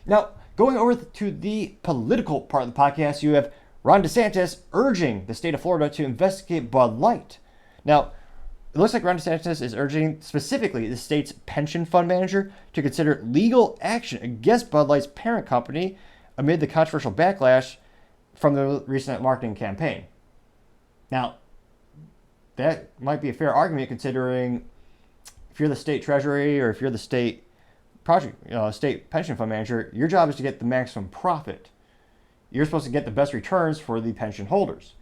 Now, going over to the political part of the podcast, you have Ron DeSantis urging the state of Florida to investigate Bud Light. Now, it looks like Ron DeSantis is urging specifically the state's pension fund manager to consider legal action against Bud Light's parent company amid the controversial backlash from the recent marketing campaign. Now, that might be a fair argument considering if you're the state treasury or if you're the state state pension fund manager, your job is to get the maximum profit. You're supposed to get the best returns for the pension holders.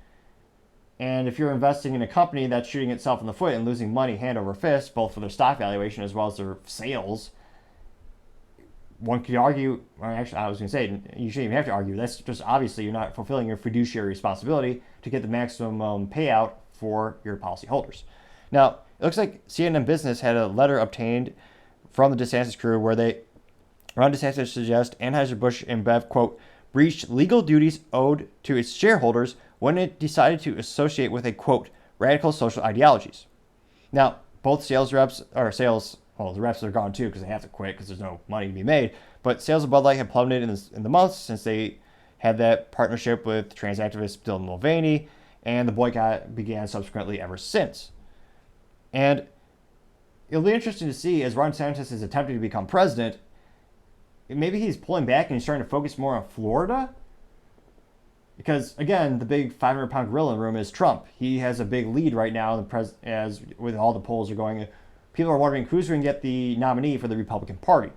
And if you're investing in a company that's shooting itself in the foot and losing money hand over fist, both for their stock valuation as well as their sales, one could argue, well, actually, I was going to say, you shouldn't even have to argue. That's just obviously you're not fulfilling your fiduciary responsibility to get the maximum payout for your policyholders. Now, it looks like CNN Business had a letter obtained from the DeSantis crew where Ron DeSantis suggests Anheuser-Busch InBev, quote, breached legal duties owed to its shareholders when it decided to associate with a, quote, radical social ideologies. Now, both the reps are gone too because they have to quit because there's no money to be made, but sales of Bud Light have plummeted in the months since they had that partnership with trans activist Dylan Mulvaney, and the boycott began subsequently ever since. And it'll be interesting to see as Ron DeSantis is attempting to become president, maybe he's pulling back and he's starting to focus more on Florida. Because, again, the big 500-pound gorilla in the room is Trump. He has a big lead right now as with all the polls are going. People are wondering who's going to get the nominee for the Republican Party.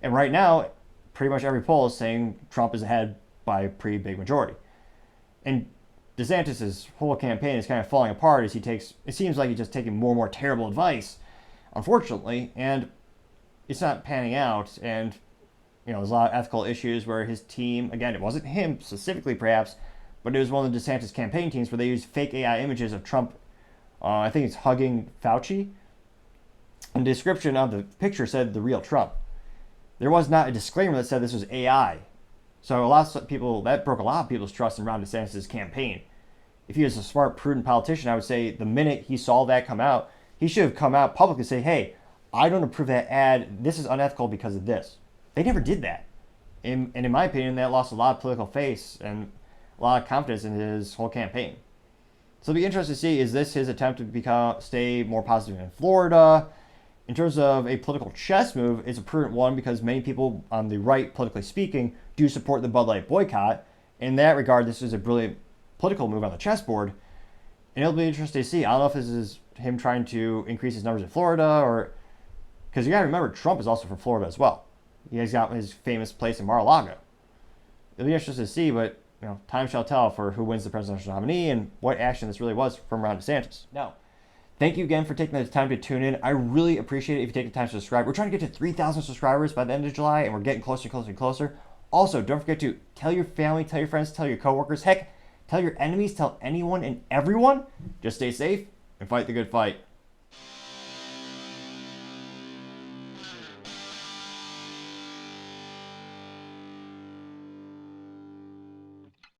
And right now, pretty much every poll is saying Trump is ahead by a pretty big majority. And DeSantis' whole campaign is kind of falling apart as it seems like he's just taking more and more terrible advice, unfortunately, and it's not panning out. And there's a lot of ethical issues where his team, again, it wasn't him specifically perhaps, but it was one of the DeSantis campaign teams where they used fake AI images of Trump, I think it's hugging Fauci. And the description of the picture said the real Trump. There was not a disclaimer that said this was AI. So that broke a lot of people's trust in Ron DeSantis' campaign. If he was a smart, prudent politician, I would say the minute he saw that come out, he should have come out publicly and say, hey, I don't approve that ad. This is unethical because of this. They never did that. And in my opinion, that lost a lot of political face and a lot of confidence in his whole campaign. So it'll be interesting to see, is this his attempt to stay more positive in Florida? In terms of a political chess move, it's a prudent one because many people on the right, politically speaking, do support the Bud Light boycott. In that regard, this is a brilliant political move on the chessboard. And it'll be interesting to see. I don't know if this is him trying to increase his numbers in Florida or... Because you got to remember, Trump is also from Florida as well. He's got his famous place in Mar-a-Lago. It'll be interesting to see, but time shall tell for who wins the presidential nominee and what action this really was from Ron DeSantis. Now, thank you again for taking the time to tune in. I really appreciate it if you take the time to subscribe. We're trying to get to 3,000 subscribers by the end of July, and we're getting closer and closer and closer. Also, don't forget to tell your family, tell your friends, tell your coworkers. Heck, tell your enemies, tell anyone and everyone. Just stay safe and fight the good fight.